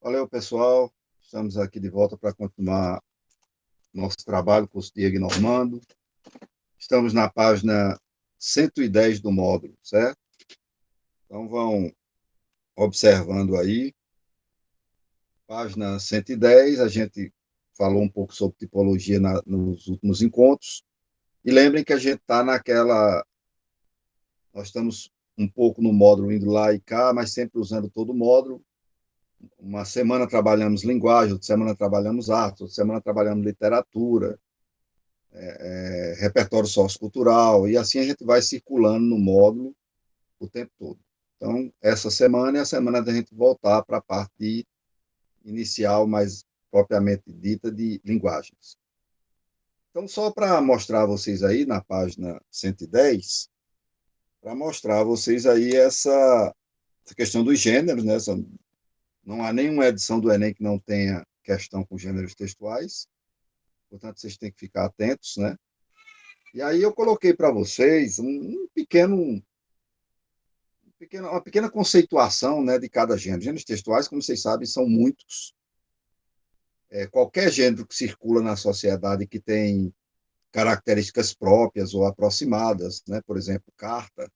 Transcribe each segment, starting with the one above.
Valeu, pessoal. Estamos aqui de volta para continuar nosso trabalho com o Diego Normando. Estamos na página 110 do módulo, certo? Então, vão observando aí. Página 110, a gente falou um pouco sobre tipologia nos últimos encontros. E lembrem que a gente está naquela... Nós estamos um pouco no módulo indo lá e cá, mas sempre usando todo o módulo. Uma semana trabalhamos linguagem, outra semana trabalhamos arte, outra semana trabalhamos literatura, repertório sociocultural, e assim a gente vai circulando no módulo o tempo todo. Então, essa semana é a semana da gente voltar para a parte inicial, mais propriamente dita, de linguagens. Então, só para mostrar a vocês aí, na página 110, para mostrar a vocês aí essa questão dos gêneros, né? Não há nenhuma edição do Enem que não tenha questão com gêneros textuais, portanto, vocês têm que ficar atentos, né? E aí eu coloquei para vocês uma pequena conceituação, né, de cada gênero. Gêneros textuais, como vocês sabem, são muitos. Qualquer gênero que circula na sociedade que tem características próprias ou aproximadas, né? Por exemplo, carta.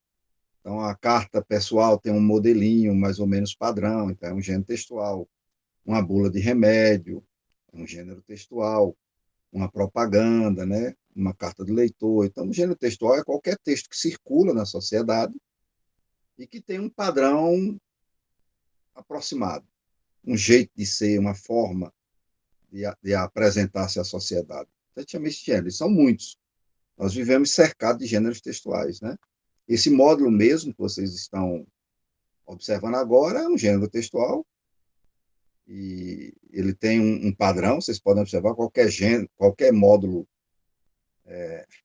Então, a carta pessoal tem um modelinho mais ou menos padrão, então é um gênero textual. Uma bula de remédio, é um gênero textual. Uma propaganda, né? Uma carta do leitor. Então, o gênero textual é qualquer texto que circula na sociedade e que tem um padrão aproximado, um jeito de ser, uma forma de apresentar-se à sociedade. Então, chama esse gênero, e são muitos. Nós vivemos cercados de gêneros textuais, né? Esse módulo mesmo que vocês estão observando agora é um gênero textual e ele tem um padrão, vocês podem observar qualquer gênero, qualquer módulo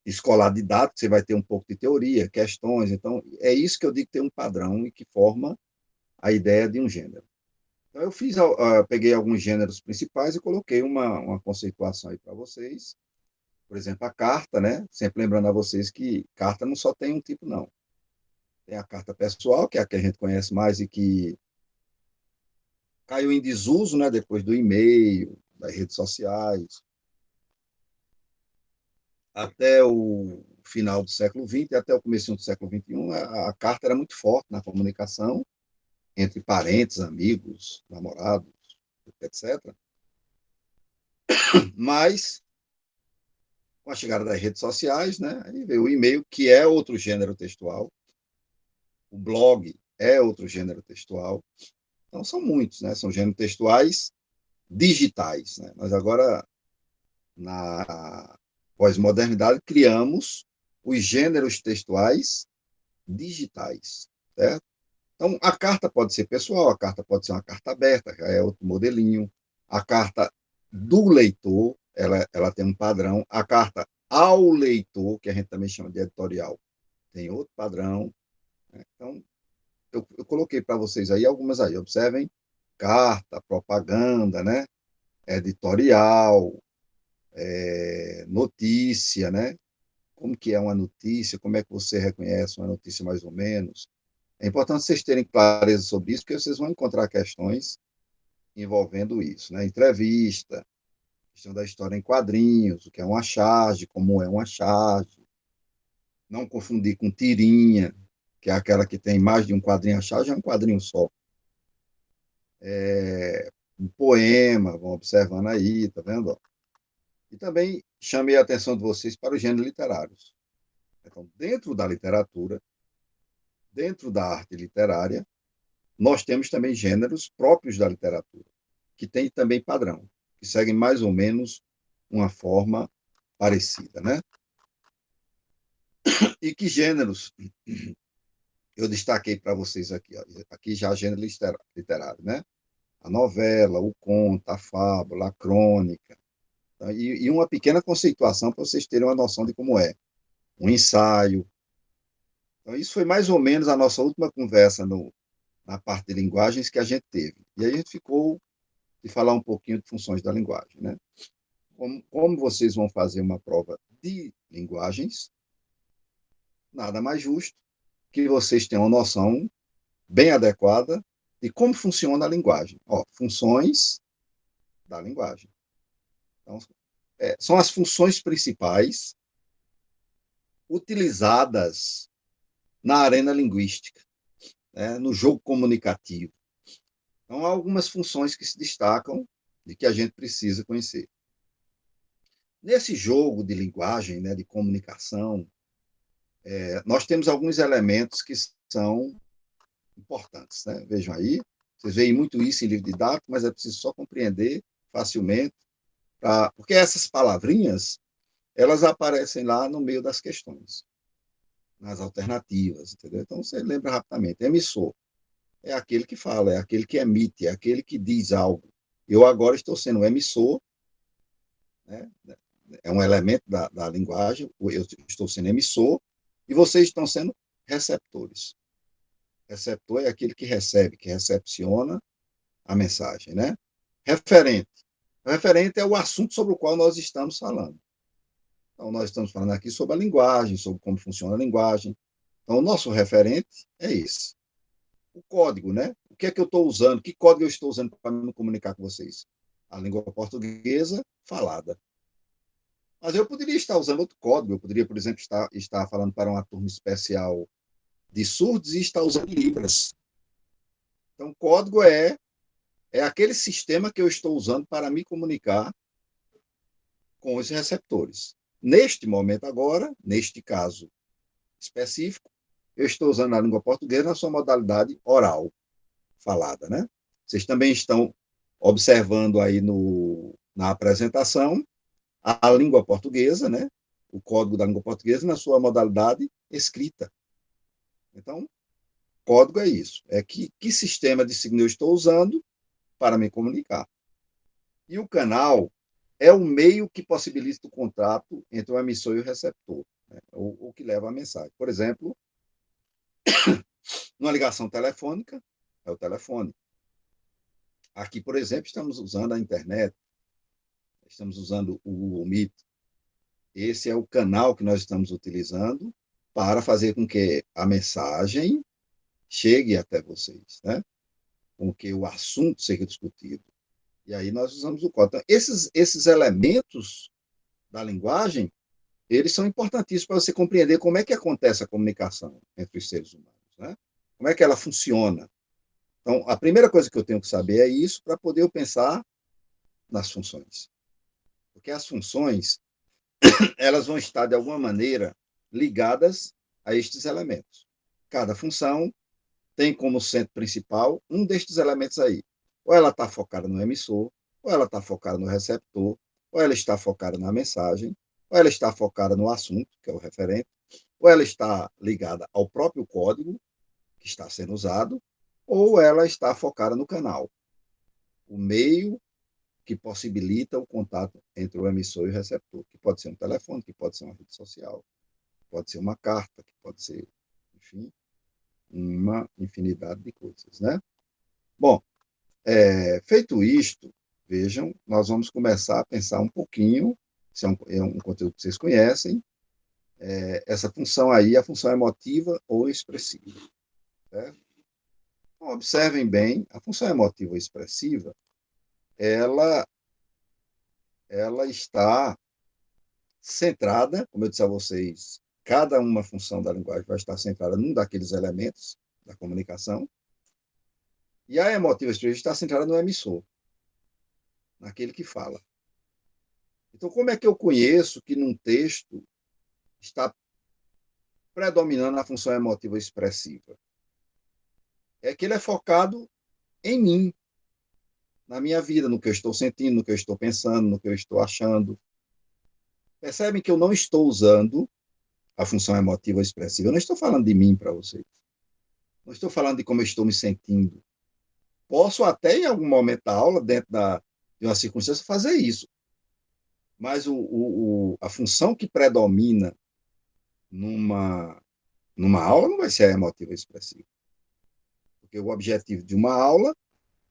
escolar didático, você vai ter um pouco de teoria, questões, então é isso que eu digo que tem um padrão e que forma a ideia de um gênero. Então eu peguei alguns gêneros principais e coloquei uma conceituação aí para vocês. Por exemplo, a carta, né? Sempre lembrando a vocês que carta não só tem um tipo, não. Tem a carta pessoal, que é a que a gente conhece mais e que caiu em desuso, né? Depois do e-mail, das redes sociais, até o final do século XX, até o começo do século XXI, a carta era muito forte na comunicação entre parentes, amigos, namorados, etc. Mas, com a chegada das redes sociais, né, aí veio o e-mail, que é outro gênero textual, o blog é outro gênero textual. Então, são muitos, né? São gêneros textuais digitais. Né? Nós agora, na pós-modernidade, criamos os gêneros textuais digitais, certo? Então, a carta pode ser pessoal, a carta pode ser uma carta aberta, já é outro modelinho. A carta do leitor, ela tem um padrão. A carta ao leitor, que a gente também chama de editorial, tem outro padrão. Né? Então, eu coloquei para vocês aí algumas aí. Observem, carta, propaganda, né? Editorial, notícia, né? Como que é uma notícia, como é que você reconhece uma notícia mais ou menos. É importante vocês terem clareza sobre isso, porque vocês vão encontrar questões envolvendo isso, né? Entrevista, questão da história em quadrinhos, o que é uma charge, como é uma charge. Não confundir com tirinha, que é aquela que tem mais de um quadrinho. A charge é um quadrinho só. Um poema, vão observando aí, tá vendo? E também chamei a atenção de vocês para os gêneros literários. Então, dentro da literatura, dentro da arte literária, nós temos também gêneros próprios da literatura, que têm também padrão, que seguem mais ou menos uma forma parecida, né? E que gêneros eu destaquei para vocês aqui? Ó. Aqui já gênero literário, né? A novela, o conto, a fábula, a crônica. Tá? E uma pequena conceituação para vocês terem uma noção de como é. Um ensaio. Então, isso foi mais ou menos a nossa última conversa na parte de linguagens que a gente teve. E aí a gente ficou de falar um pouquinho de funções da linguagem, né? Como vocês vão fazer uma prova de linguagens, nada mais justo que vocês tenham uma noção bem adequada de como funciona a linguagem. Ó, funções da linguagem. Então, são as funções principais utilizadas na arena linguística, né, no jogo comunicativo. Então, há algumas funções que se destacam de que a gente precisa conhecer. Nesse jogo de linguagem, né, de comunicação, nós temos alguns elementos que são importantes. Né? Vejam aí, vocês veem muito isso em livro didático, mas é preciso só compreender facilmente, porque essas palavrinhas, elas aparecem lá no meio das questões, nas alternativas, entendeu? Então, você lembra rapidamente, emissor é aquele que fala, é aquele que emite, é aquele que diz algo. Eu agora estou sendo um emissor, né? É um elemento da linguagem, eu estou sendo emissor, e vocês estão sendo receptores. Receptor é aquele que recebe, que recepciona a mensagem, né? Referente. O referente é o assunto sobre o qual nós estamos falando. Então, nós estamos falando aqui sobre a linguagem, sobre como funciona a linguagem. Então, o nosso referente é esse. O código, né? O que é que eu estou usando? Que código eu estou usando para me comunicar com vocês? A língua portuguesa falada. Mas eu poderia estar usando outro código. Eu poderia, por exemplo, estar falando para uma turma especial de surdos e estar usando Libras. Então, código é aquele sistema que eu estou usando para me comunicar com os receptores. Neste momento agora, neste caso específico, eu estou usando a língua portuguesa na sua modalidade oral, falada, né? Vocês também estão observando aí na apresentação a língua portuguesa, né? O código da língua portuguesa na sua modalidade escrita. Então, código é isso. É que sistema de signo eu estou usando para me comunicar. E o canal é o meio que possibilita o contato entre o emissor e o receptor, né? ou que leva a mensagem. Por exemplo, numa ligação telefônica, é o telefone. Aqui, por exemplo, estamos usando a internet, estamos usando o Google Meet. Esse é o canal que nós estamos utilizando para fazer com que a mensagem chegue até vocês, né? Com que o assunto seja discutido. E aí nós usamos o código. Então, esses elementos da linguagem, eles são importantíssimos para você compreender como é que acontece a comunicação entre os seres humanos, né? Como é que ela funciona. Então, a primeira coisa que eu tenho que saber é isso para poder eu pensar nas funções. Porque as funções, elas vão estar, de alguma maneira, ligadas a estes elementos. Cada função tem como centro principal um destes elementos aí. Ou ela está focada no emissor, ou ela está focada no receptor, ou ela está focada na mensagem, ou ela está focada no assunto, que é o referente, ou ela está ligada ao próprio código que está sendo usado, ou ela está focada no canal, o meio que possibilita o contato entre o emissor e o receptor, que pode ser um telefone, que pode ser uma rede social, pode ser uma carta, que pode ser, enfim, uma infinidade de coisas, né? Bom, feito isto, vejam, nós vamos começar a pensar um pouquinho, se é um conteúdo que vocês conhecem, essa função aí, a função emotiva ou expressiva. Certo? Então, observem bem, a função emotiva ou expressiva, ela, ela está centrada, como eu disse a vocês, cada uma função da linguagem vai estar centrada num daqueles elementos da comunicação, e a emotiva expressiva está centrada no emissor, naquele que fala. Então, como é que eu conheço que num texto está predominando a função emotiva expressiva? É que ele é focado em mim, na minha vida, no que eu estou sentindo, no que eu estou pensando, no que eu estou achando. Percebem que eu não estou usando a função emotiva expressiva. Eu não estou falando de mim para vocês. Não estou falando de como eu estou me sentindo. Posso até, em algum momento da aula, de uma circunstância, fazer isso. Mas a função que predomina numa, numa aula não vai ser a emotiva expressiva. Porque o objetivo de uma aula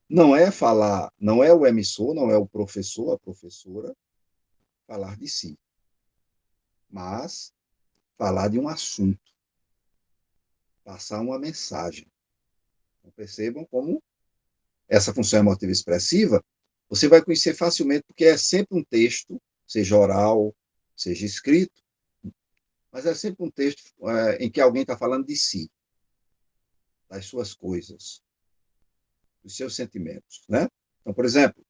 não é falar, não é o emissor, não é o professor, a professora, falar de si, mas falar de um assunto, passar uma mensagem. Então, percebam como essa função emotiva expressiva, você vai conhecer facilmente, porque é sempre um texto, seja oral, seja escrito, mas é sempre um texto em que alguém está falando de si, das suas coisas, dos seus sentimentos, né? Então, por exemplo,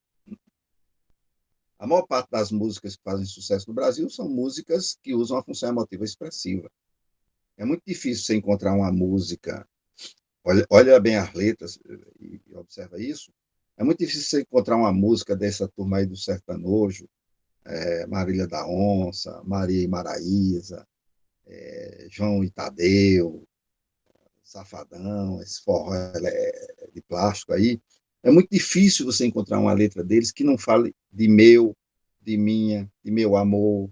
a maior parte das músicas que fazem sucesso no Brasil são músicas que usam a função emotiva expressiva. É muito difícil você encontrar uma música, olha bem as letras e observa isso, é muito difícil você encontrar uma música dessa turma aí do sertanojo, Marília da Onça, Maria e Maraísa, João e Tadeu, Safadão, esse forró de plástico aí. É muito difícil você encontrar uma letra deles que não fale de meu, de minha, de meu amor,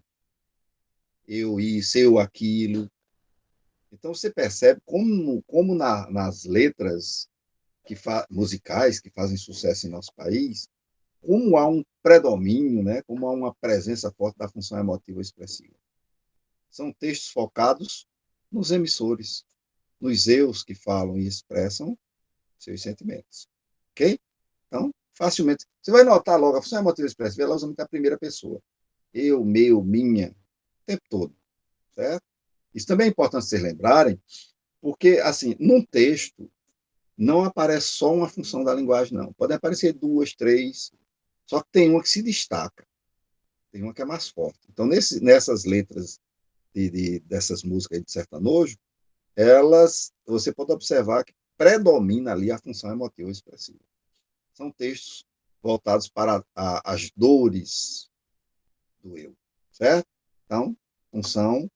eu isso, eu aquilo. Então você percebe como nas letras musicais que fazem sucesso em nosso país, como há um predomínio, né? Como há uma presença forte da função emotiva expressiva. São textos focados nos emissores, nos eus que falam e expressam seus sentimentos. Ok? Então, facilmente. Você vai notar logo, a função emotiva expressiva, ela usa muito a primeira pessoa. Eu, meu, minha, o tempo todo. Certo? Isso também é importante vocês lembrarem, porque, assim, num texto, não aparece só uma função da linguagem, não. Podem aparecer duas, três, só que tem uma que se destaca, tem uma que é mais forte. Então, nessas letras dessas músicas de sertanojo, você pode observar que predomina ali a função emotiva expressiva. São textos voltados para as dores do eu, certo? Então, função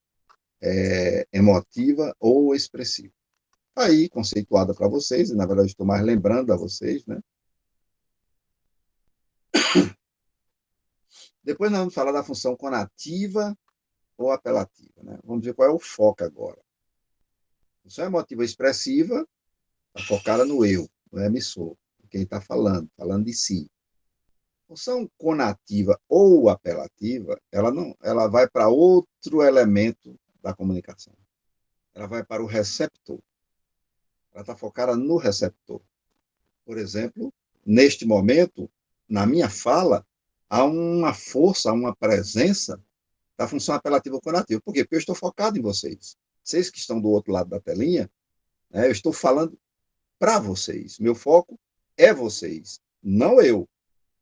emotiva ou expressiva. Aí, conceituada para vocês, e na verdade estou mais lembrando a vocês, né? Depois nós vamos falar da função conativa ou apelativa, né? Vamos ver qual é o foco agora. A função emotiva expressiva está focada no eu, no emissor, quem está falando de si. Função conativa ou apelativa, ela vai para outro elemento da comunicação. Ela vai para o receptor. Ela está focada no receptor. Por exemplo, neste momento, na minha fala, há uma força, há uma presença da função apelativa ou conativa. Por quê? Porque eu estou focado em vocês. Vocês que estão do outro lado da telinha, né, eu estou falando para vocês. Meu foco é vocês, não eu.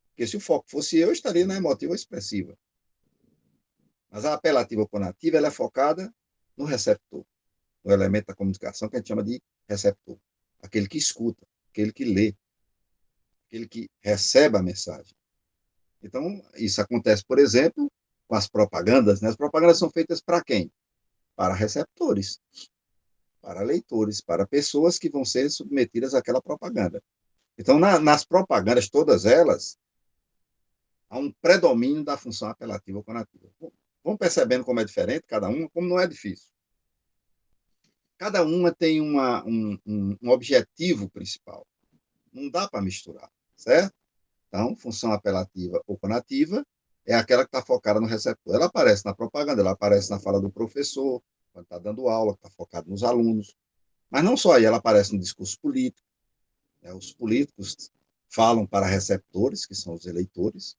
Porque se o foco fosse eu estaria na emotiva ou expressiva. Mas a apelativa ou conativa ela é focada no receptor, no elemento da comunicação que a gente chama de receptor. Aquele que escuta, aquele que lê, aquele que recebe a mensagem. Então, isso acontece, por exemplo, com as propagandas. Né? As propagandas são feitas para quem? Para receptores, para leitores, para pessoas que vão ser submetidas àquela propaganda. Então, nas propagandas, todas elas, há um predomínio da função apelativa ou conativa. Vão percebendo como é diferente cada uma, como não é difícil. Cada uma tem um objetivo principal. Não dá para misturar, certo? Então, função apelativa ou conativa é aquela que está focada no receptor. Ela aparece na propaganda, ela aparece na fala do professor, quando está dando aula, está focado nos alunos. Mas não só aí, ela aparece no discurso político. Né? Os políticos falam para receptores, que são os eleitores.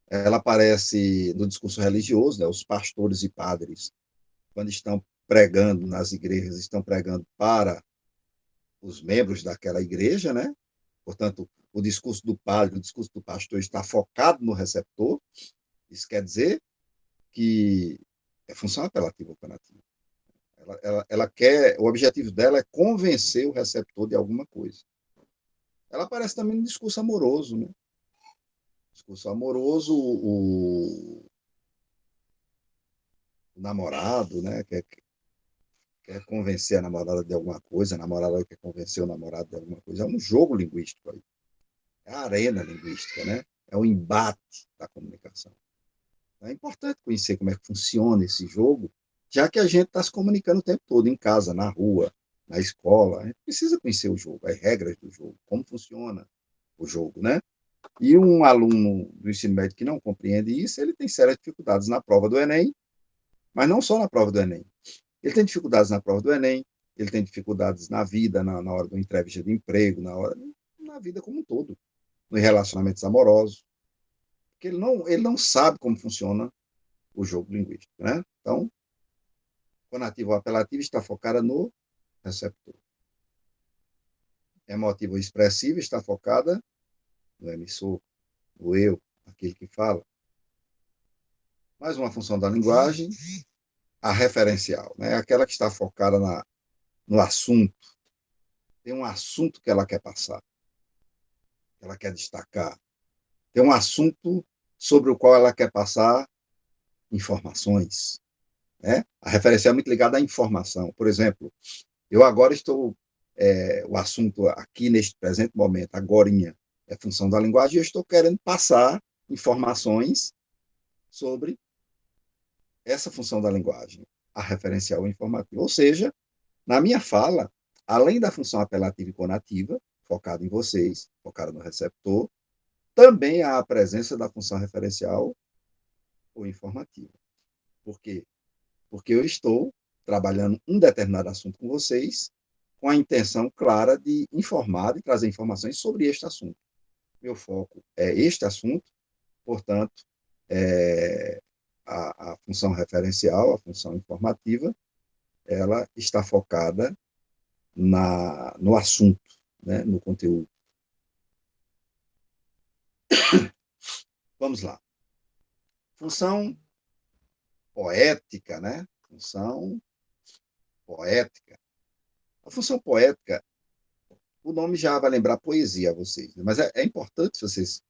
Ela aparece no discurso religioso, né? Os pastores e padres, quando estão pregando nas igrejas, estão pregando para os membros daquela igreja, né? Portanto, o discurso do padre, o discurso do pastor está focado no receptor. Isso quer dizer que é função apelativa ou conativa. Ela quer, o objetivo dela é convencer o receptor de alguma coisa. Ela aparece também no discurso amoroso, né? Discurso amoroso, o namorado, né? Quer convencer a namorada de alguma coisa, a namorada quer convencer o namorado de alguma coisa. É um jogo linguístico aí. É a arena linguística, né? É o embate da comunicação. É importante conhecer como é que funciona esse jogo, já que a gente está se comunicando o tempo todo, em casa, na rua, na escola. A gente precisa conhecer o jogo, as regras do jogo, como funciona o jogo, né? E um aluno do ensino médio que não compreende isso, ele tem sérias dificuldades na prova do Enem, mas não só na prova do Enem. Ele tem dificuldades na prova do Enem, ele tem dificuldades na vida, na hora da entrevista de emprego, na vida como um todo. nos relacionamentos amorosos, porque ele não sabe como funciona o jogo linguístico, né? Então, conativa ou apelativa está focada no receptor. Emotiva ou expressiva está focada no emissor, no eu, aquele que fala. Mais uma função da linguagem, a referencial, né? Aquela que está focada no assunto. Tem um assunto que ela quer passar, que ela quer destacar. Tem um assunto sobre o qual ela quer passar informações, né? A referencial é muito ligada à informação. Por exemplo, eu agora estou, o assunto aqui neste presente momento, agorinha, é função da linguagem, e eu estou querendo passar informações sobre essa função da linguagem, a referencial informativa. Ou seja, na minha fala, além da função apelativa e conativa, focada em vocês, focada no receptor, também há a presença da função referencial ou informativa. Por quê? Porque eu estou trabalhando um determinado assunto com vocês, com a intenção clara de informar, de trazer informações sobre este assunto. Meu foco é este assunto, portanto, a função referencial, a função informativa, ela está focada no assunto, né, no conteúdo. Vamos lá. Função poética, né? Função poética. A função poética, o nome já vai lembrar poesia a vocês, né? Mas é importante vocês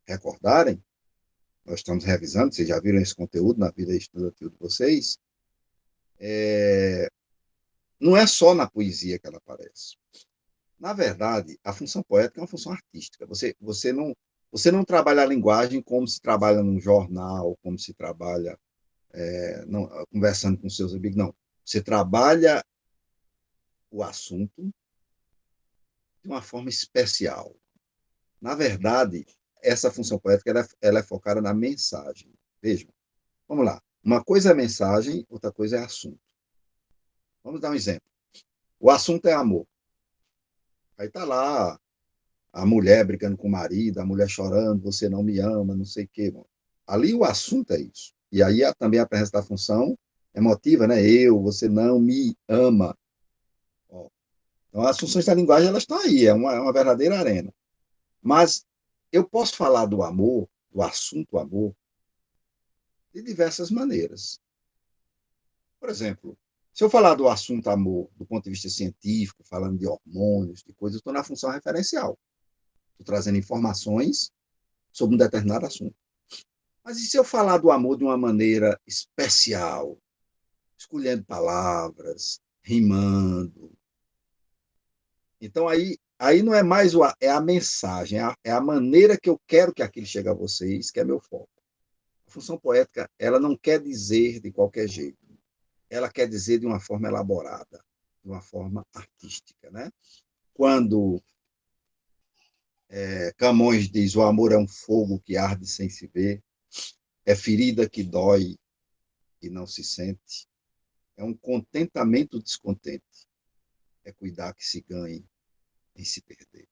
recordarem, nós estamos revisando, vocês já viram esse conteúdo na vida estudantil de vocês, não é só na poesia que ela aparece. Na verdade, a função poética é uma função artística. Você não trabalha a linguagem como se trabalha num jornal, como se trabalha não, conversando com seus amigos, não. Você trabalha o assunto de uma forma especial. Na verdade, essa função poética ela é focada na mensagem. Vejam, vamos lá. Uma coisa é mensagem, outra coisa é assunto. Vamos dar um exemplo. O assunto é amor. Aí está lá a mulher brigando com o marido, a mulher chorando, você não me ama, não sei o quê. Bom, ali o assunto é isso. E aí também a presença da função emotiva, né? Você não me ama. Ó, então, as funções da linguagem elas estão aí, é uma verdadeira arena. Mas eu posso falar do amor, do assunto amor, de diversas maneiras. Por exemplo, se eu falar do assunto amor do ponto de vista científico, falando de hormônios, de coisas, eu estou na função referencial. Estou trazendo informações sobre um determinado assunto. Mas e se eu falar do amor de uma maneira especial, escolhendo palavras, rimando? Então, aí não é mais é a mensagem, é a maneira que eu quero que aquilo chegue a vocês, que é meu foco. A função poética, ela não quer dizer de qualquer jeito. Ela quer dizer de uma forma elaborada, de uma forma artística, né? Quando Camões diz: o amor é um fogo que arde sem se ver, é ferida que dói e não se sente, é um contentamento descontente, é cuidar que se ganhe em se perder.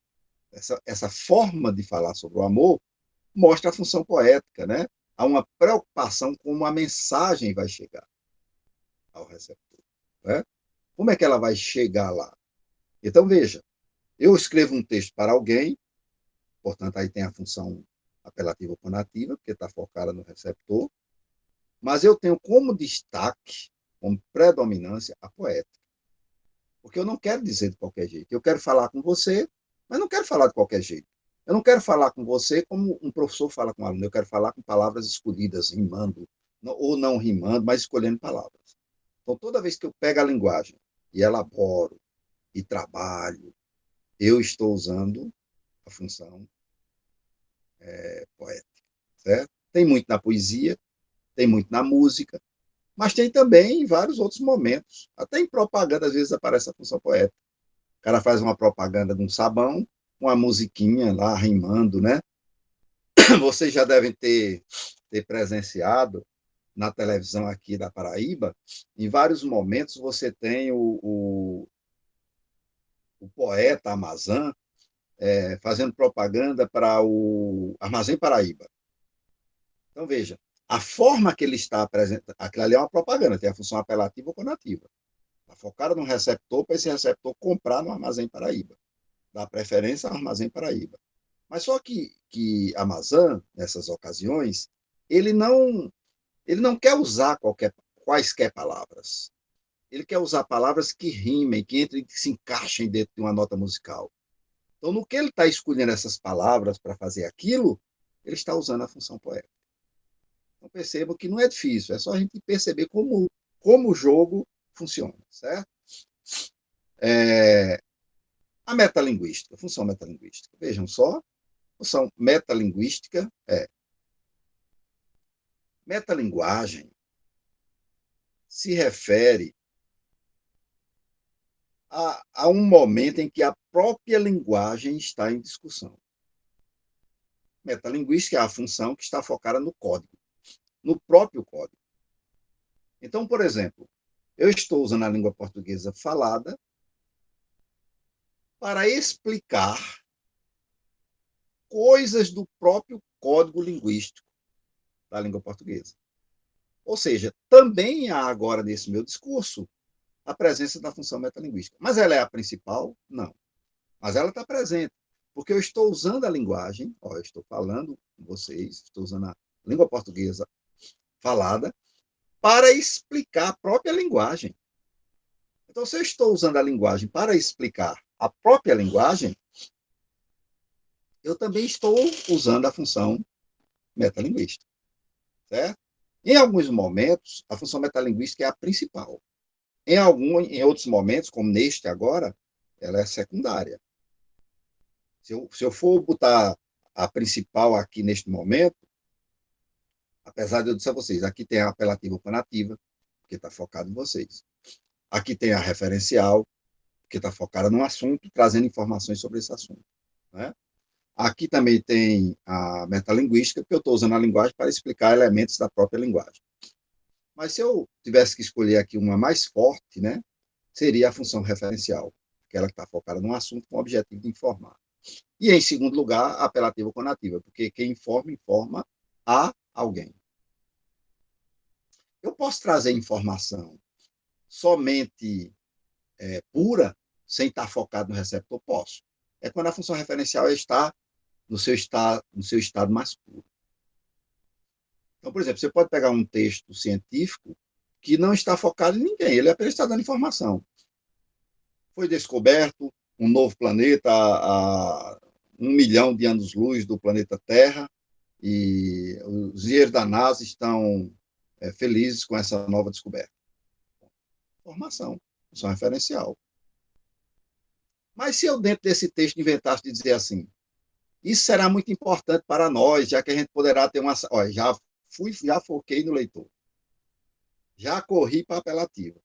Essa forma de falar sobre o amor mostra a função poética, né? Há uma preocupação com como a mensagem vai chegar ao receptor, né? Como é que ela vai chegar lá? Então, veja, eu escrevo um texto para alguém, portanto, aí tem a função apelativa ou conativa, porque está focada no receptor, mas eu tenho como destaque, como predominância, a poética. Porque eu não quero dizer de qualquer jeito. Eu quero falar com você, mas não quero falar de qualquer jeito. Eu não quero falar com você como um professor fala com um aluno. Eu quero falar com palavras escolhidas, rimando, ou não rimando, mas escolhendo palavras. Então, toda vez que eu pego a linguagem e elaboro e trabalho, eu estou usando a função poética, certo? Tem muito na poesia, tem muito na música, mas tem também em vários outros momentos. Até em propaganda, às vezes, aparece a função poética. O cara faz uma propaganda de um sabão, uma musiquinha lá rimando, né? Vocês já devem ter presenciado na televisão aqui da Paraíba, em vários momentos você tem o poeta Amazã fazendo propaganda para o Armazém Paraíba. Então, veja, a forma que ele está apresentando, aquilo ali é uma propaganda, tem a função apelativa ou conativa. Está focada no receptor para esse receptor comprar no Armazém Paraíba, dar preferência ao Armazém Paraíba. Mas só que a Amazon, nessas ocasiões, ele não, ele não quer usar quaisquer palavras. Ele quer usar palavras que rimem, que entrem, que se encaixem dentro de uma nota musical. Então, no que ele está escolhendo essas palavras para fazer aquilo, ele está usando a função poética. Então, perceba que não é difícil, é só a gente perceber como o jogo funciona, certo? A metalinguística, a função metalinguística. Vejam só, a função metalinguística metalinguagem se refere a um momento em que a própria linguagem está em discussão. Metalinguística é a função que está focada no código, no próprio código. Então, por exemplo, eu estou usando a língua portuguesa falada para explicar coisas do próprio código linguístico da língua portuguesa. Ou seja, também há agora nesse meu discurso a presença da função metalinguística. Mas ela é a principal? Não. Mas ela está presente, porque eu estou usando a linguagem, eu estou falando com vocês, estou usando a língua portuguesa falada para explicar a própria linguagem. Então, se eu estou usando a linguagem para explicar a própria linguagem, eu também estou usando a função metalinguística, certo? Em alguns momentos, a função metalinguística é a principal. Em outros momentos, como neste agora, ela é secundária. Se eu for botar a principal aqui neste momento, apesar de eu dizer a vocês, aqui tem a apelativa opinativa, que está focado em vocês. Aqui tem a referencial, que está focada no assunto, trazendo informações sobre esse assunto. Né? Aqui também tem a metalinguística, porque eu estou usando a linguagem para explicar elementos da própria linguagem. Mas se eu tivesse que escolher aqui uma mais forte, né, seria a função referencial, aquela que está focada no assunto com o objetivo de informar. E, em segundo lugar, a apelativa conativa, porque quem informa, informa a alguém. Eu posso trazer informação somente pura, sem estar focado no receptor? Posso. É quando a função referencial está no seu estado mais puro. Então, por exemplo, você pode pegar um texto científico que não está focado em ninguém, ele apenas está dando informação. Foi descoberto um novo planeta a 1 milhão de anos-luz do planeta Terra, e os engenheiros da NASA estão felizes com essa nova descoberta. Informação, função referencial. Mas se eu, dentro desse texto, inventasse de dizer assim, isso será muito importante para nós, já que a gente poderá ter uma... Olha, já foquei no leitor. Já corri para a apelativa.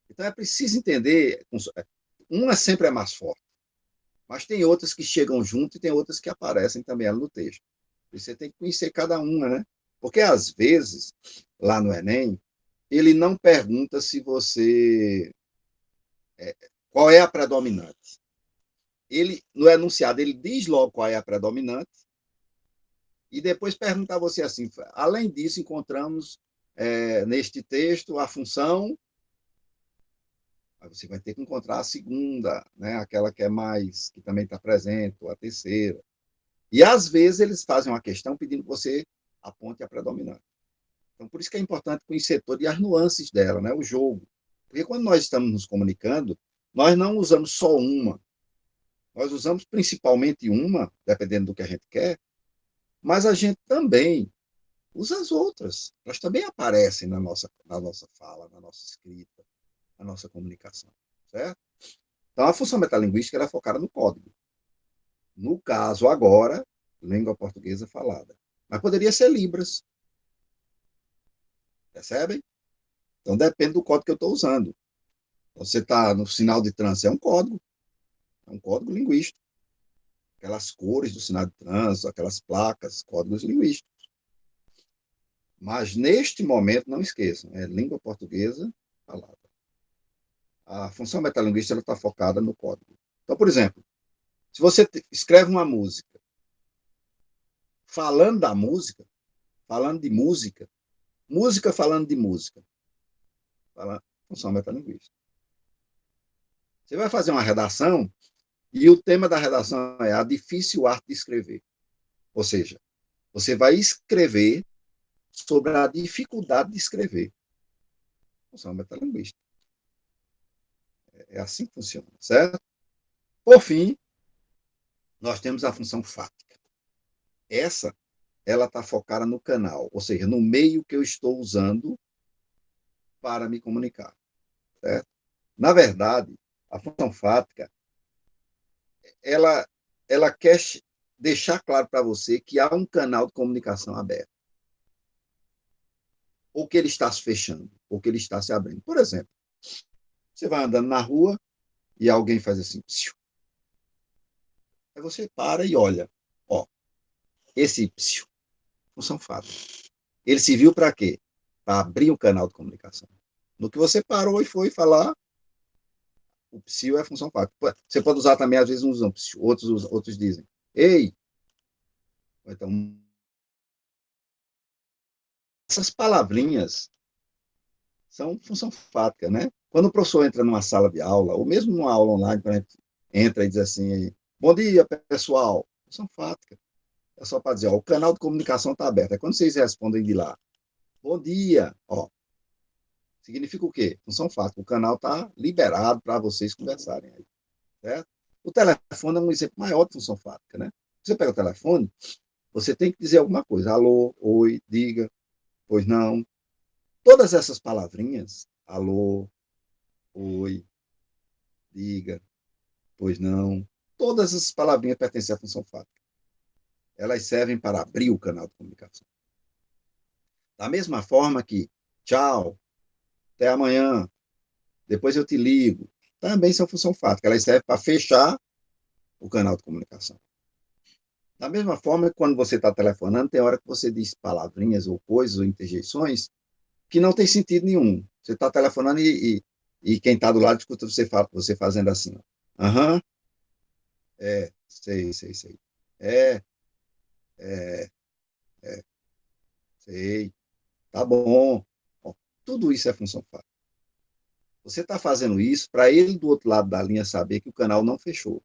Então, é preciso entender, uma sempre é mais forte, mas tem outras que chegam junto e tem outras que aparecem também no texto. Você tem que conhecer cada uma, né? Porque, às vezes, lá no Enem, ele não pergunta se você... qual é a predominante. Ele, no enunciado, ele diz logo qual é a predominante e depois pergunta a você assim, além disso, encontramos neste texto a função... Aí você vai ter que encontrar a segunda, né? Aquela que é mais, que também está presente, ou a terceira. E, às vezes, eles fazem uma questão pedindo que você aponte a predominante. Então, por isso que é importante conhecer todas as nuances dela, né? O jogo. Porque quando nós estamos nos comunicando, nós não usamos só uma. Nós usamos principalmente uma, dependendo do que a gente quer, mas a gente também usa as outras. Elas também aparecem na nossa fala, na nossa escrita, na nossa comunicação. Certo? Então, a função metalinguística é focada no código. No caso, agora, língua portuguesa falada. Mas poderia ser Libras. Percebem? Então, depende do código que eu estou usando. Você está no sinal de trânsito, é um código linguístico. Aquelas cores do sinal de trânsito, aquelas placas, códigos linguísticos. Mas, neste momento, não esqueçam, é língua portuguesa falada. A função metalinguística está focada no código. Então, por exemplo, Se você escreve uma música falando da música, falando de música, música falando de música, função metalinguística. Você vai fazer uma redação e o tema da redação é a difícil arte de escrever. Ou seja, você vai escrever sobre a dificuldade de escrever. Função metalinguística. É assim que funciona, certo? Por fim, nós temos a função fática. Essa, ela está focada no canal, ou seja, no meio que eu estou usando para me comunicar, certo? Na verdade, a função fática, ela, ela quer deixar claro para você que há um canal de comunicação aberto, ou que ele está se fechando, ou que ele está se abrindo. Por exemplo, você vai andando na rua e alguém faz assim, psiu. Aí você para e olha, ó, esse psiu, função fática. Ele se viu para quê? Para abrir um canal de comunicação. No que você parou e foi falar, o psiu é a função fática. Você pode usar também, às vezes, uns usam psiu, outros dizem, ei. Então, essas palavrinhas são função fática, né? Quando o professor entra numa sala de aula, ou mesmo numa aula online, quando a gente entra e diz assim, bom dia, pessoal, função fática. É só para dizer, ó, o canal de comunicação está aberto. É quando vocês respondem de lá, bom dia, ó, significa o quê? Função fática. O canal está liberado para vocês conversarem aí, certo? O telefone é um exemplo maior de função fática, né? Você pega o telefone, você tem que dizer alguma coisa. Alô, oi, diga, pois não. Todas essas palavrinhas, alô, oi, diga, pois não, todas essas palavrinhas pertencem à função fática. Elas servem para abrir o canal de comunicação. Da mesma forma que tchau, até amanhã, depois eu te ligo, também são função fática. Elas servem para fechar o canal de comunicação. Da mesma forma que quando você está telefonando, tem hora que você diz palavrinhas ou coisas ou interjeições que não tem sentido nenhum. Você está telefonando e quem está do lado escuta você fazendo assim. Aham, sei. É, é, sei, tá bom. Ó, tudo isso é função fática. Você está fazendo isso para ele do outro lado da linha saber que o canal não fechou.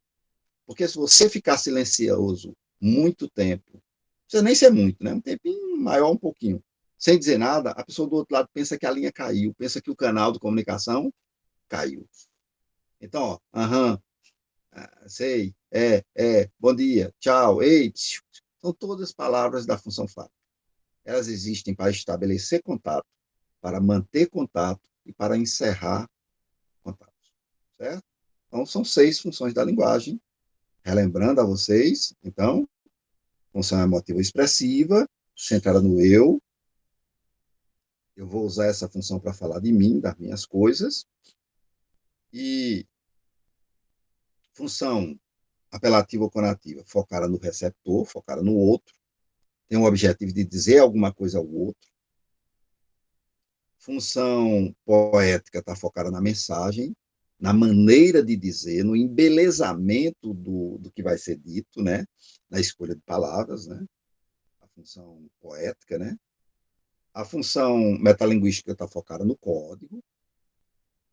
Porque se você ficar silencioso muito tempo, não precisa nem ser muito, né? Um tempinho maior, um pouquinho, sem dizer nada, a pessoa do outro lado pensa que a linha caiu, pensa que o canal de comunicação caiu. Então, ó, aham, sei, bom dia, tchau, ei, psiu. São todas palavras da função fática. Elas existem para estabelecer contato, para manter contato e para encerrar contatos, certo? Então, são 6 funções da linguagem. Relembrando a vocês, então, função emotiva expressiva, centrada no eu. Eu vou usar essa função para falar de mim, das minhas coisas. E função apelativa ou conativa, focada no receptor, focada no outro. Tem o objetivo de dizer alguma coisa ao outro. Função poética está focada na mensagem, na maneira de dizer, no embelezamento do que vai ser dito, né? Na escolha de palavras, né? A função poética, né? A função metalinguística está focada no código,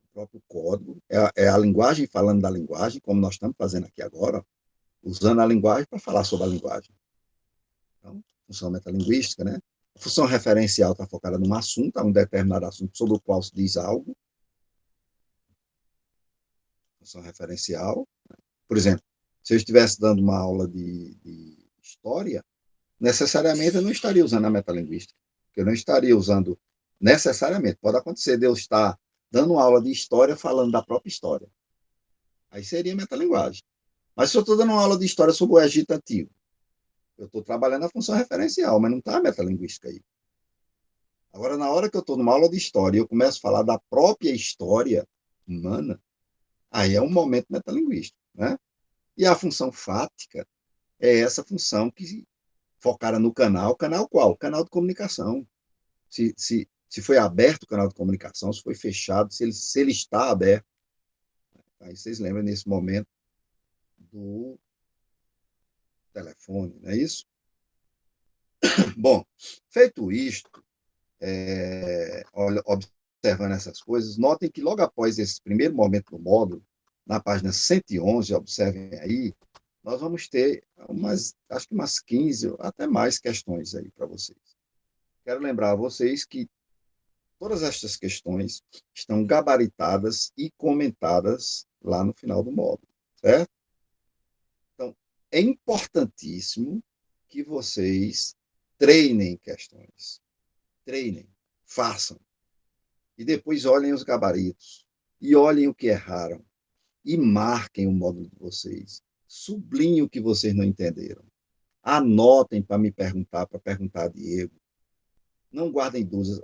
o próprio código, é a linguagem falando da linguagem, como nós estamos fazendo aqui agora, usando a linguagem para falar sobre a linguagem. Então, função metalinguística, né? A função referencial está focada num assunto, um determinado assunto sobre o qual se diz algo. Função referencial. Por exemplo, se eu estivesse dando uma aula de história, necessariamente eu não estaria usando a metalinguística, porque eu não estaria usando necessariamente. Pode acontecer de eu estar dando uma aula de história falando da própria história. Aí seria metalinguagem. Mas se eu estou dando uma aula de história sobre o Egito Antigo, eu estou trabalhando a função referencial, mas não está a metalinguística aí. Agora, na hora que eu estou numa aula de história e eu começo a falar da própria história humana, aí é um momento metalinguístico, né? E a função fática é essa função que focada no canal. Canal qual? Canal de comunicação. Se foi aberto o canal de comunicação, se foi fechado, se ele está aberto. Aí vocês lembram nesse momento do telefone, não é isso? Bom, feito isto, observando essas coisas, notem que logo após esse primeiro momento do módulo, na página 111, observem aí, nós vamos ter acho que umas 15, até mais questões aí para vocês. Quero lembrar a vocês que todas estas questões estão gabaritadas e comentadas lá no final do módulo, certo? Então, é importantíssimo que vocês treinem questões. Treinem, façam. E depois olhem os gabaritos. E olhem o que erraram. E marquem o módulo de vocês. Sublinhem o que vocês não entenderam. Anotem para me perguntar, para perguntar a Diego. Não guardem dúvidas.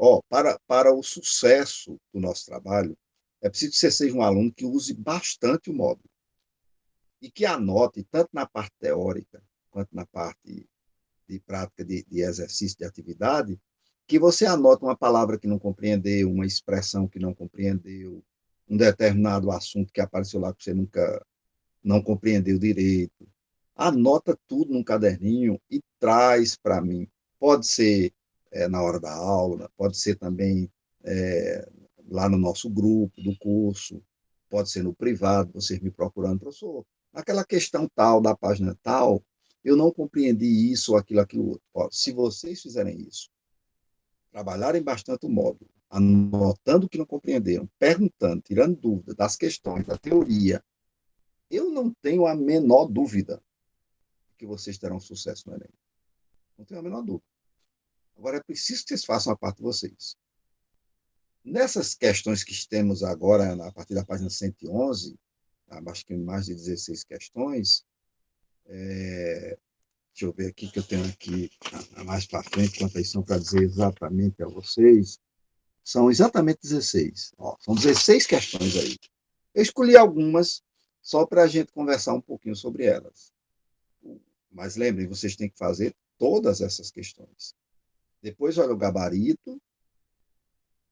Para o sucesso do nosso trabalho, é preciso que você seja um aluno que use bastante o módulo. E que anote, tanto na parte teórica, quanto na parte de prática de exercício, de atividade, que você anota uma palavra que não compreendeu, uma expressão que não compreendeu, um determinado assunto que apareceu lá que você nunca não compreendeu direito. Anota tudo num caderninho e traz para mim. Pode ser na hora da aula, pode ser também lá no nosso grupo do curso, pode ser no privado, vocês me procurando, professor. Aquela questão tal, da página tal, eu não compreendi isso ou aquilo outro. Se vocês fizerem isso, trabalharem bastante o módulo, anotando o que não compreenderam, perguntando, tirando dúvida das questões, da teoria, eu não tenho a menor dúvida que vocês terão sucesso no Enem. Não tenho a menor dúvida. Agora, é preciso que vocês façam a parte de vocês. Nessas questões que temos agora, a partir da página 111, acho que mais de 16 questões, deixa eu ver aqui que eu tenho aqui mais para frente, quanto a isso, para dizer exatamente a vocês. São exatamente 16. São 16 questões aí. Eu escolhi algumas só para a gente conversar um pouquinho sobre elas. Mas lembrem, vocês têm que fazer todas essas questões. Depois olha o gabarito.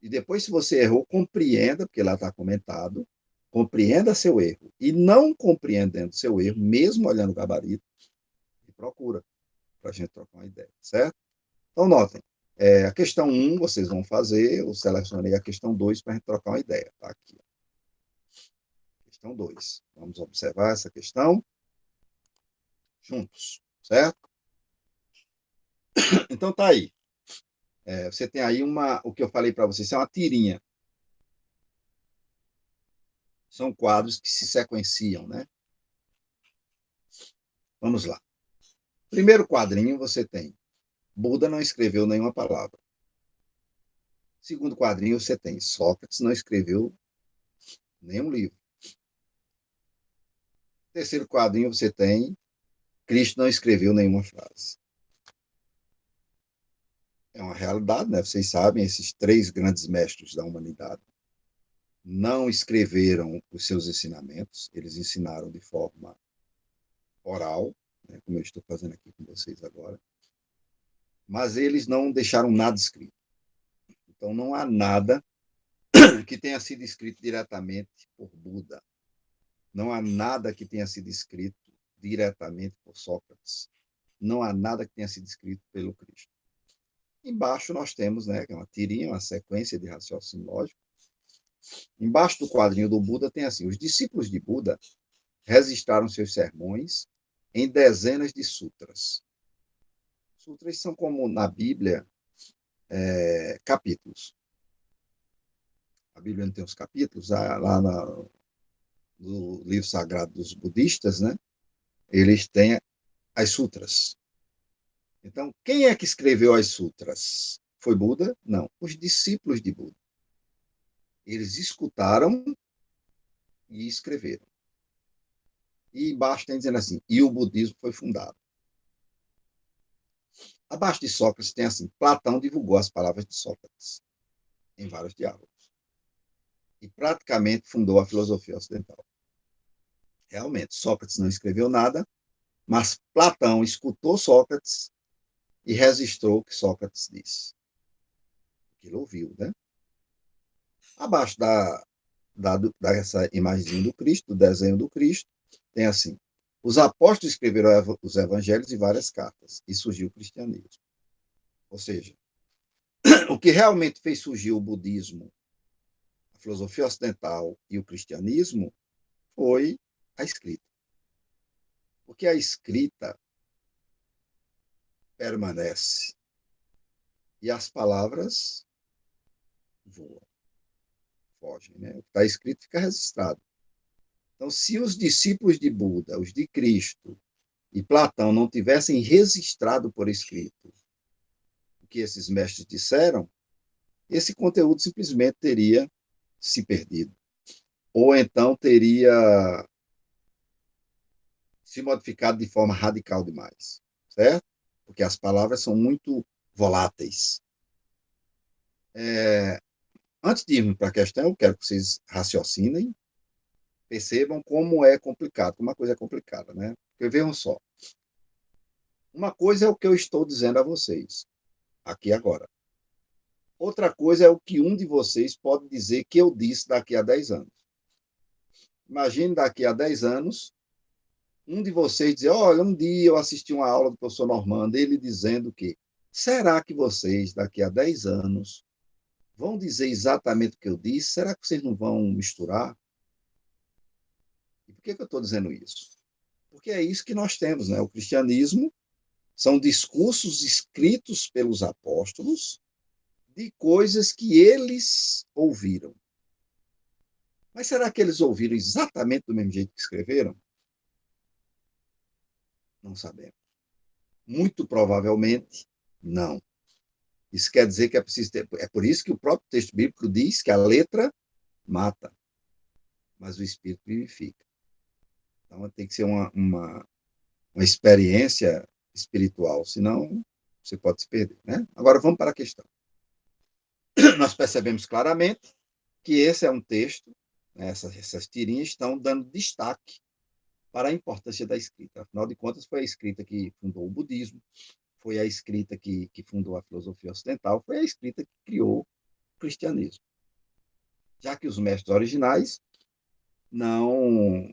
E depois, se você errou, compreenda, porque lá está comentado, compreenda seu erro. E não compreendendo seu erro, mesmo olhando o gabarito, procura para a gente trocar uma ideia, certo? Então, notem, a questão 1 vocês vão fazer, eu selecionei a questão 2 para a gente trocar uma ideia. Está aqui. Questão 2. Vamos observar essa questão juntos, certo? Então, está aí. Você tem aí o que eu falei para vocês, é uma tirinha. São quadros que se sequenciam, né? Vamos lá. Primeiro quadrinho, você tem Buda não escreveu nenhuma palavra. Segundo quadrinho, você tem Sócrates não escreveu nenhum livro. Terceiro quadrinho, você tem Cristo não escreveu nenhuma frase. É uma realidade, né? Vocês sabem, esses três grandes mestres da humanidade não escreveram os seus ensinamentos, eles ensinaram de forma oral, né, como eu estou fazendo aqui com vocês agora, mas eles não deixaram nada escrito. Então, não há nada que tenha sido escrito diretamente por Buda. Não há nada que tenha sido escrito diretamente por Sócrates. Não há nada que tenha sido escrito pelo Cristo. Embaixo nós temos, né, uma tirinha, uma sequência de raciocínio lógico. Embaixo do quadrinho do Buda tem assim: os discípulos de Buda registraram seus sermões em dezenas de sutras. Sutras são, como na Bíblia, capítulos. A Bíblia não tem os capítulos, lá no livro sagrado dos budistas, né, eles têm as sutras. Então, quem é que escreveu as sutras? Foi Buda? Não, os discípulos de Buda. Eles escutaram e escreveram. E embaixo tem dizendo assim, e o budismo foi fundado. Abaixo de Sócrates tem assim, Platão divulgou as palavras de Sócrates em vários diálogos. E praticamente fundou a filosofia ocidental. Realmente, Sócrates não escreveu nada, mas Platão escutou Sócrates e registrou o que Sócrates disse. Ele ouviu, né? Abaixo dessa imagem do Cristo, do desenho do Cristo, tem assim, Os apóstolos escreveram os evangelhos e várias cartas, e surgiu o cristianismo. Ou seja, o que realmente fez surgir o budismo, a filosofia ocidental e o cristianismo foi a escrita. Porque a escrita permanece e as palavras voam, fogem. Né? O que está escrito fica registrado. Então, se os discípulos de Buda, os de Cristo e Platão não tivessem registrado por escrito o que esses mestres disseram, esse conteúdo simplesmente teria se perdido. Ou então teria se modificado de forma radical demais, certo? Porque as palavras são muito voláteis. Antes de irmos para a questão, eu quero que vocês raciocinem, percebam como é complicado, como uma coisa é complicada, né? Porque vejam só, uma coisa é o que eu estou dizendo a vocês, aqui agora. Outra coisa é o que um de vocês pode dizer que eu disse daqui a 10 anos. Imagine daqui a 10 anos, um de vocês dizer, olha, um dia eu assisti uma aula do professor Normando, ele dizendo que, será que vocês, daqui a 10 anos, vão dizer exatamente o que eu disse? Será que vocês não vão misturar? E por que eu estou dizendo isso? Porque é isso que nós temos, né? O cristianismo são discursos escritos pelos apóstolos de coisas que eles ouviram. Mas será que eles ouviram exatamente do mesmo jeito que escreveram? Não sabemos. Muito provavelmente, não. Isso quer dizer que é preciso ter. É por isso que o próprio texto bíblico diz que a letra mata, mas o espírito vivifica. Então tem que ser uma experiência espiritual, senão você pode se perder. Né? Agora vamos para a questão. Nós percebemos claramente que esse é um texto, né, essas tirinhas estão dando destaque para a importância da escrita. Afinal de contas, foi a escrita que fundou o budismo, foi a escrita que fundou a filosofia ocidental, foi a escrita que criou o cristianismo. Já que os mestres originais não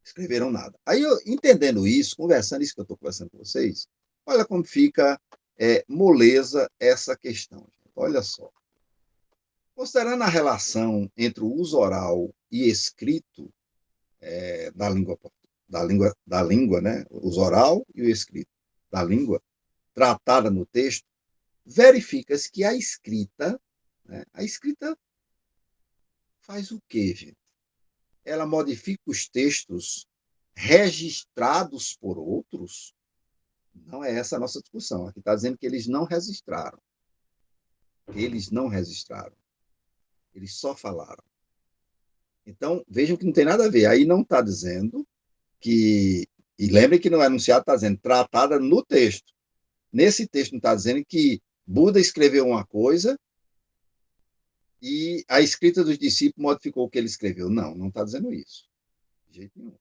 escreveram nada. Aí, entendendo isso, conversando isso que eu estou conversando com vocês, olha como fica moleza essa questão. Olha só. Considerando a relação entre o uso oral e escrito da língua, né? O uso oral e o escrito da língua, tratada no texto, verifica-se que né, a escrita faz o quê, gente? Ela modifica os textos registrados por outros? Não é essa a nossa discussão. Aqui está dizendo que eles não registraram. Eles não registraram. Eles só falaram. Então, vejam que não tem nada a ver. Aí não está dizendo que. E lembrem que no enunciado está dizendo tratada no texto. Nesse texto não está dizendo que Buda escreveu uma coisa e a escrita dos discípulos modificou o que ele escreveu. Não, não está dizendo isso. De jeito nenhum.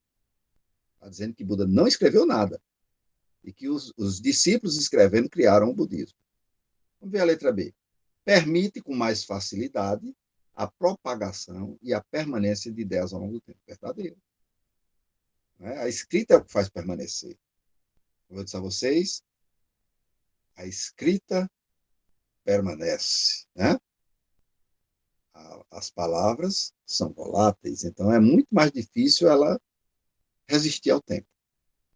Está dizendo que Buda não escreveu nada e que os discípulos escrevendo criaram o budismo. Vamos ver a letra B. Permite com mais facilidade a propagação e a permanência de ideias ao longo do tempo. Verdadeiro. A escrita é o que faz permanecer. Eu vou dizer a vocês, a escrita permanece. Né? As palavras são voláteis, então é muito mais difícil ela resistir ao tempo.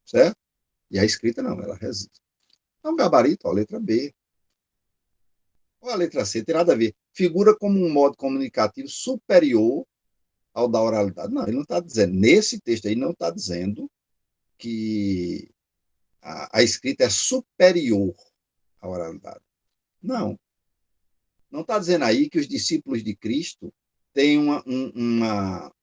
Certo? E a escrita não, ela resiste. Então, gabarito, ó, letra B. Ou a letra C, tem nada a ver. Figura como um modo comunicativo superior ao da oralidade. Não, ele não está dizendo, nesse texto aí, não está dizendo que a escrita é superior à oralidade. Não. Não está dizendo aí que os discípulos de Cristo têm uma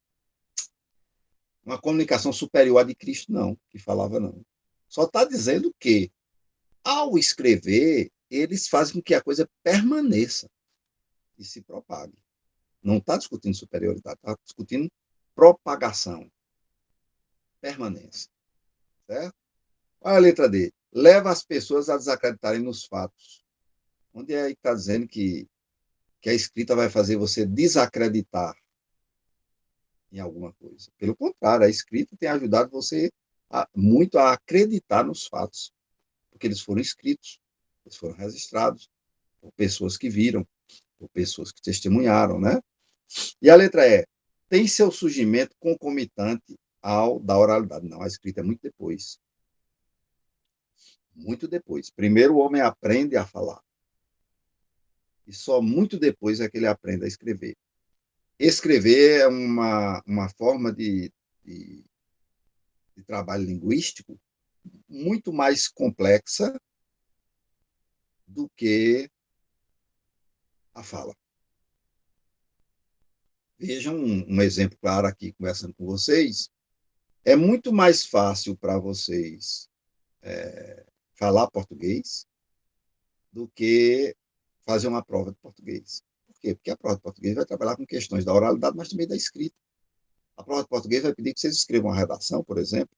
comunicação superior à de Cristo, não, que falava não. Só está dizendo que, ao escrever, eles fazem com que a coisa permaneça e se propague. Não está discutindo superioridade, está discutindo propagação, permanência. Certo? Olha a letra D. Leva as pessoas a desacreditarem nos fatos. Onde é que está dizendo que a escrita vai fazer você desacreditar em alguma coisa. Pelo contrário, a escrita tem ajudado você muito a acreditar nos fatos, porque eles foram escritos, eles foram registrados por pessoas que viram, por pessoas que testemunharam, né? E a letra E, tem seu surgimento concomitante ao da oralidade. Não, a escrita é muito depois. Muito depois. Primeiro o homem aprende a falar. E só muito depois é que ele aprende a escrever. Escrever é uma forma de, de trabalho linguístico muito mais complexa do que a fala. Vejam um exemplo claro aqui, conversando com vocês. É muito mais fácil para vocês falar português do que fazer uma prova de português. Por quê? Porque a prova de português vai trabalhar com questões da oralidade, mas também da escrita. A prova de português vai pedir que vocês escrevam uma redação, por exemplo,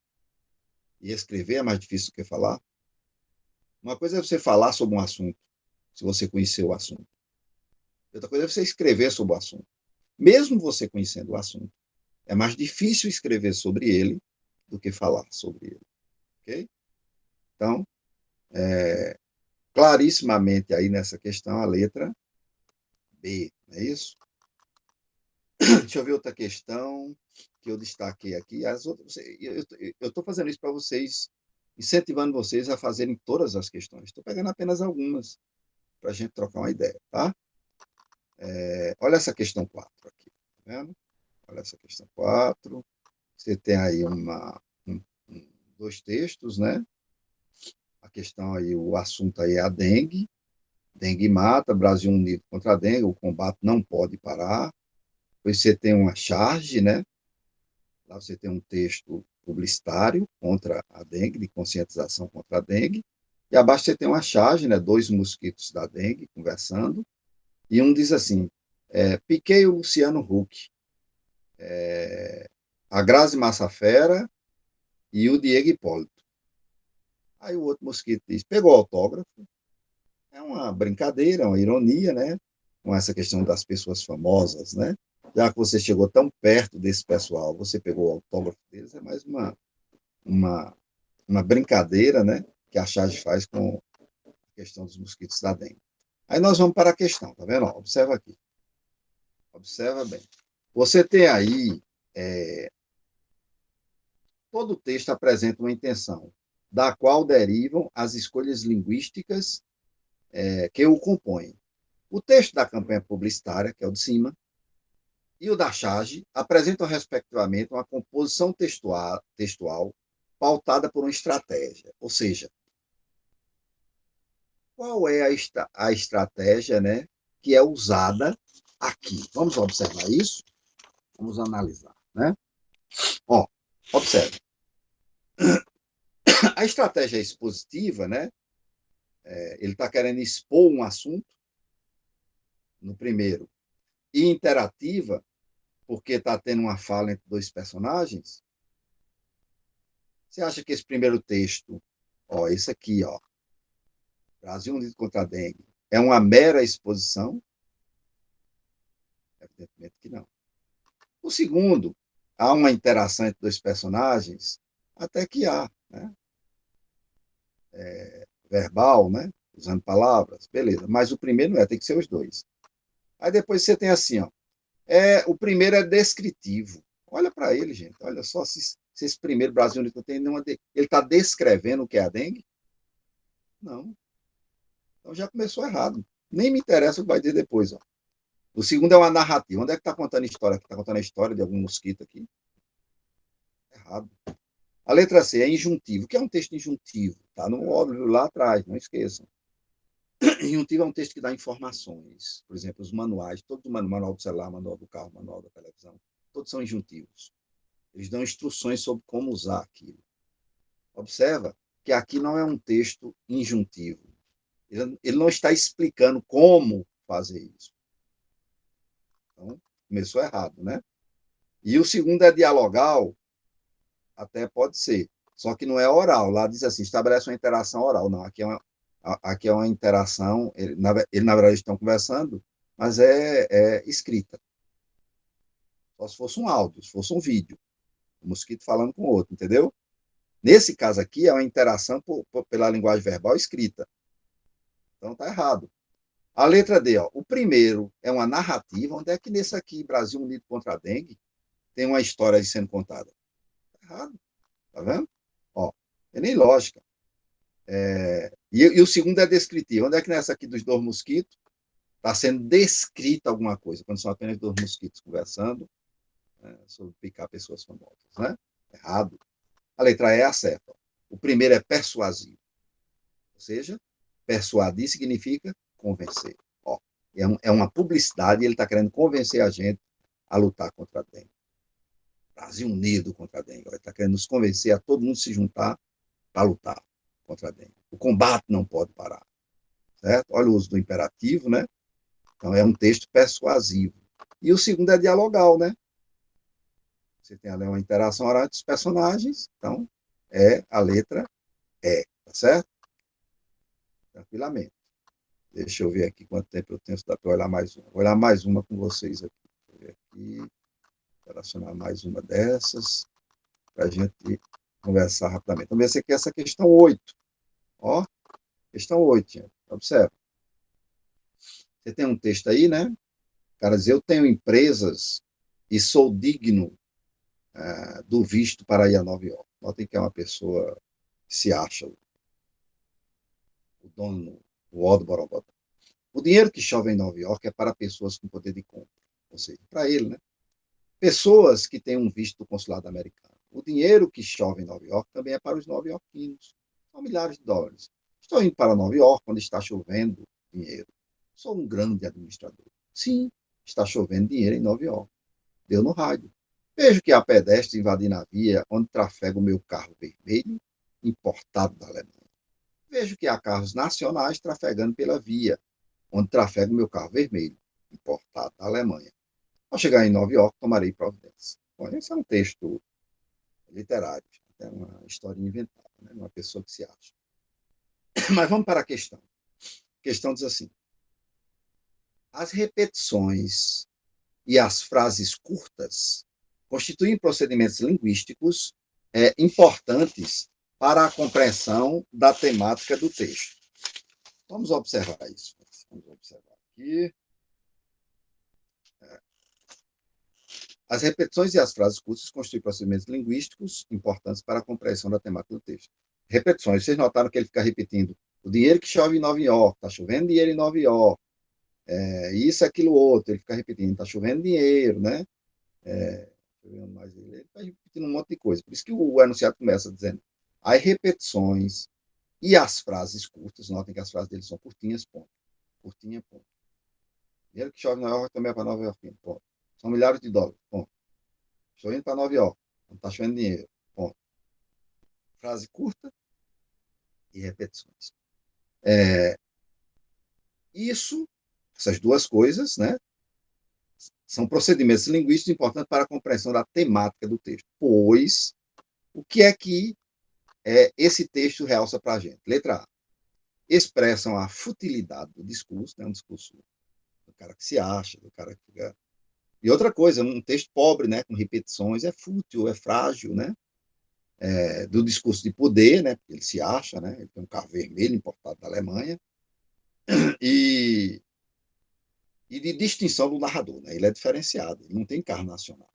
e escrever é mais difícil do que falar. Uma coisa é você falar sobre um assunto, se você conhecer o assunto. Outra coisa é você escrever sobre o assunto. Mesmo você conhecendo o assunto, é mais difícil escrever sobre ele do que falar sobre ele. Ok? Então, clarissimamente aí nessa questão, a letra B, não é isso? Deixa eu ver outra questão que eu destaquei aqui. As outras, eu estou fazendo isso para vocês, incentivando vocês a fazerem todas as questões. Estou pegando apenas algumas para a gente trocar uma ideia, tá? Olha essa questão 4 aqui, tá vendo? Olha essa questão 4. Você tem aí dois textos, né? A questão aí, o assunto aí é a dengue. Dengue mata, Brasil unido contra a dengue, o combate não pode parar. Depois você tem uma charge, né? Lá você tem um texto publicitário contra a dengue, de conscientização contra a dengue. E abaixo você tem uma charge, né? Dois mosquitos da dengue conversando. E um diz assim: Piquei o Luciano Huck, a Grazi Massafera e o Diego Hipólito. Aí o outro mosquito diz: pegou o autógrafo. É uma brincadeira, uma ironia, né? Com essa questão das pessoas famosas, né? Já que você chegou tão perto desse pessoal, você pegou o autógrafo deles, é mais uma, uma brincadeira, né? Que a charge faz com a questão dos mosquitos da dengue. Aí nós vamos para a questão, tá vendo? Observa aqui. Observa bem. Você tem aí, todo o texto apresenta uma intenção, da qual derivam as escolhas linguísticas que o compõem. O texto da campanha publicitária, que é o de cima, e o da charge apresentam, respectivamente, uma composição textual pautada por uma estratégia. Ou seja, qual é a estratégia, né, que é usada aqui? Vamos observar isso? Vamos analisar, né? Ó, observe. A estratégia expositiva, né? Ele está querendo expor um assunto no primeiro, e interativa, porque está tendo uma fala entre dois personagens. Você acha que esse primeiro texto, ó, esse aqui, ó, Brasil Unido contra a Dengue, é uma mera exposição? Evidentemente que não. O segundo, há uma interação entre dois personagens? Até que há, né? Verbal, né? Usando palavras, beleza. Mas o primeiro não é, tem que ser os dois. Aí depois você tem assim, ó, o primeiro é descritivo. Olha para ele, gente. Olha só se esse primeiro Brasil Unido tem nenhuma. Ele está descrevendo o que é a dengue? Não. Então já começou errado. Nem me interessa o que vai dizer depois. Ó. O segundo é uma narrativa. Onde é que está contando a história? Está contando a história de algum mosquito aqui? Errado. A letra C é injuntivo. O que é um texto injuntivo? Está no óbvio lá atrás, não esqueçam. Injuntivo é um texto que dá informações. Por exemplo, os manuais, todo manual do celular, manual do carro, manual da televisão, todos são injuntivos. Eles dão instruções sobre como usar aquilo. Observa que aqui não é um texto injuntivo. Ele não está explicando como fazer isso. Então, começou errado, né? E o segundo é dialogal, até pode ser, só que não é oral. Lá diz assim, estabelece uma interação oral. Não, aqui é uma interação, na verdade estão conversando, mas é escrita. Só se fosse um áudio, se fosse um vídeo. O mosquito falando com o outro, entendeu? Nesse caso aqui, é uma interação pela linguagem verbal escrita. Então, está errado. A letra D, ó, o primeiro é uma narrativa. Onde é que nesse aqui, Brasil Unido contra a Dengue, tem uma história sendo contada? Está errado. Tá vendo? Ó, é nem lógica. E o segundo é descritivo. Onde é que nessa aqui dos dois mosquitos está sendo descrita alguma coisa, quando são apenas dois mosquitos conversando sobre picar pessoas famosas, né? Errado. A letra E é a certa. O primeiro é persuasivo. Ou seja, persuadir significa convencer. Ó, é uma publicidade e ele está querendo convencer a gente a lutar contra a dengue. Brasil unido contra a dengue. Ele está querendo nos convencer a todo mundo se juntar para lutar contra a dengue. O combate não pode parar. Certo? Olha o uso do imperativo, né? Então, é um texto persuasivo. E o segundo é dialogal, né? Você tem ali uma interação oral entre os personagens, então é a letra E, tá certo? Tranquilamente. Deixa eu ver aqui quanto tempo eu tenho, se dá para olhar mais uma. Vou olhar mais uma com vocês aqui. Vou ver aqui, relacionar mais uma dessas, para a gente conversar rapidamente. Então, essa aqui é essa questão 8. Ó, questão 8, gente. Observa. Você tem um texto aí, né? Cara, diz, eu tenho empresas e sou digno do visto para ir a Nova York. Notem que é uma pessoa que se acha o dono, o ó do Borogodó. O dinheiro que chove em Nova York é para pessoas com poder de compra. Ou seja, para ele, né? Pessoas que têm um visto do consulado americano. O dinheiro que chove em Nova York também é para os nova-iorquinos. São milhares de dólares. Estou indo para Nova York quando está chovendo dinheiro. Sou um grande administrador. Sim, está chovendo dinheiro em Nova York. Deu no rádio. Vejo que há pedestres invadindo a via onde trafega o meu carro vermelho, importado da Alemanha. Vejo que há carros nacionais trafegando pela via, onde trafega o meu carro vermelho, importado da Alemanha. Ao chegar em Nova York, tomarei providência. Bom, esse é um texto literário, é uma história inventada, né? Uma pessoa que se acha. Mas vamos para a questão. A questão diz assim: as repetições e as frases curtas constituem procedimentos linguísticos importantes para a compreensão da temática do texto. Vamos observar isso. Vamos observar aqui. As repetições e as frases curtas constituem procedimentos linguísticos importantes para a compreensão da temática do texto. Repetições. Vocês notaram que ele fica repetindo o dinheiro que chove em Nova York, está chovendo dinheiro em Nova York, isso, aquilo, outro. Ele fica repetindo, está chovendo dinheiro, né? Ele está repetindo um monte de coisa. Por isso que o enunciado começa dizendo as repetições e as frases curtas. Notem que as frases dele são curtinhas, ponto. Curtinha, ponto. Dinheiro que chove em Nova York também é para Nova York, ponto. São milhares de dólares, ponto. Estou indo para Nova York, não está chovendo dinheiro, ponto. Frase curta e repetições. Isso, essas duas coisas, né, são procedimentos linguísticos importantes para a compreensão da temática do texto. Pois, o que é que esse texto realça para a gente? Letra A. Expressam a futilidade do discurso, né, um discurso do cara que se acha, do cara que fica... E outra coisa, um texto pobre, né, com repetições, é fútil, é frágil, né? Do discurso de poder, né? Porque ele se acha, né? Ele tem um carro vermelho importado da Alemanha, e, e de distinção do narrador, né? Ele é diferenciado, ele não tem carro nacional,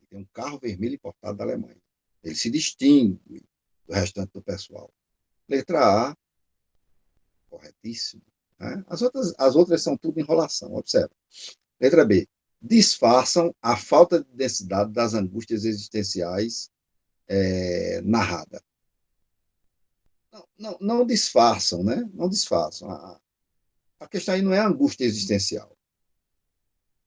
ele tem um carro vermelho importado da Alemanha. Ele se distingue do restante do pessoal. Letra A, corretíssimo. Né? As outras são tudo enrolação, observa. Letra B, disfarçam a falta de densidade das angústias existenciais narrada. Não disfarçam, né? Não disfarçam. A questão aí não é a angústia existencial.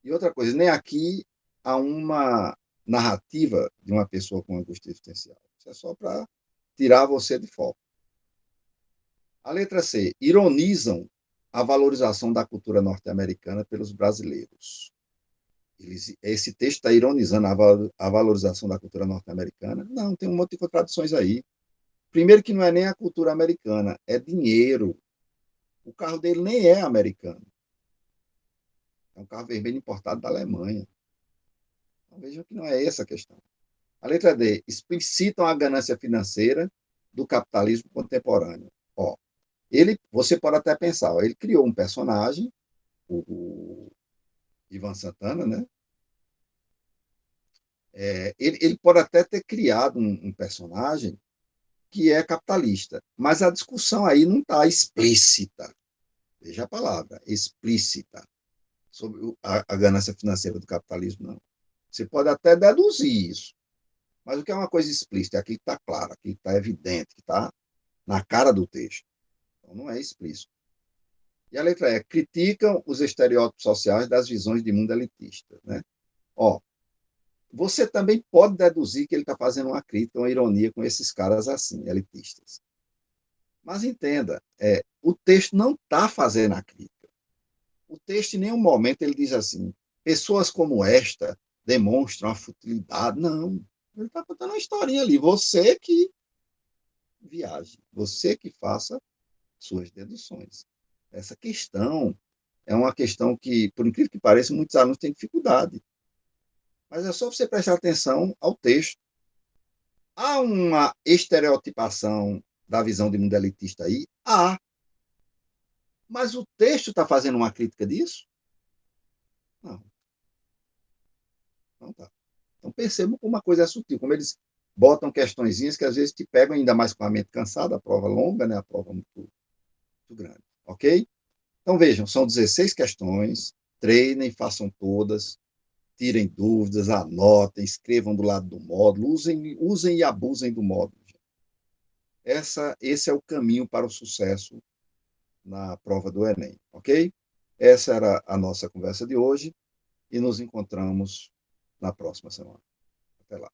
E outra coisa, nem aqui há uma narrativa de uma pessoa com angústia existencial. Isso é só para tirar você de foco. A letra C, ironizam a valorização da cultura norte-americana pelos brasileiros. Esse texto está ironizando a valorização da cultura norte-americana? Não, tem um monte de contradições aí. Primeiro que não é nem a cultura americana, é dinheiro. O carro dele nem é americano. É um carro vermelho importado da Alemanha. Então, vejam que não é essa a questão. A letra D, explicitam a ganância financeira do capitalismo contemporâneo. Ó, você pode até pensar, ó, ele criou um personagem, o Ivan Santana, né? Ele pode até ter criado um personagem que é capitalista, mas a discussão aí não está explícita, veja a palavra, explícita, sobre a ganância financeira do capitalismo, não. Você pode até deduzir isso, mas o que é uma coisa explícita é aquilo que está claro, aquilo que está evidente, que está na cara do texto. Então, não é explícito. E a letra E, criticam os estereótipos sociais das visões de mundo elitista. Né? Ó, você também pode deduzir que ele está fazendo uma crítica, uma ironia com esses caras assim, elitistas. Mas entenda, o texto não está fazendo a crítica. O texto, em nenhum momento, ele diz assim, pessoas como esta demonstram a futilidade. Não, ele está contando uma historinha ali. Você que viaje, você que faça suas deduções. Essa questão é uma questão que, por incrível que pareça, muitos alunos têm dificuldade. Mas é só você prestar atenção ao texto. Há uma estereotipação da visão de mundo elitista aí? Há. Mas o texto está fazendo uma crítica disso? Não, não está. Então percebam como uma coisa é sutil, como eles botam questõezinhas que às vezes te pegam ainda mais com a mente cansada, a prova longa, né? A prova muito grande. Ok? Então vejam, são 16 questões, treinem, façam todas, tirem dúvidas, anotem, escrevam do lado do módulo, usem e abusem do módulo. Esse é o caminho para o sucesso na prova do Enem, ok? Essa era a nossa conversa de hoje e nos encontramos na próxima semana. Até lá.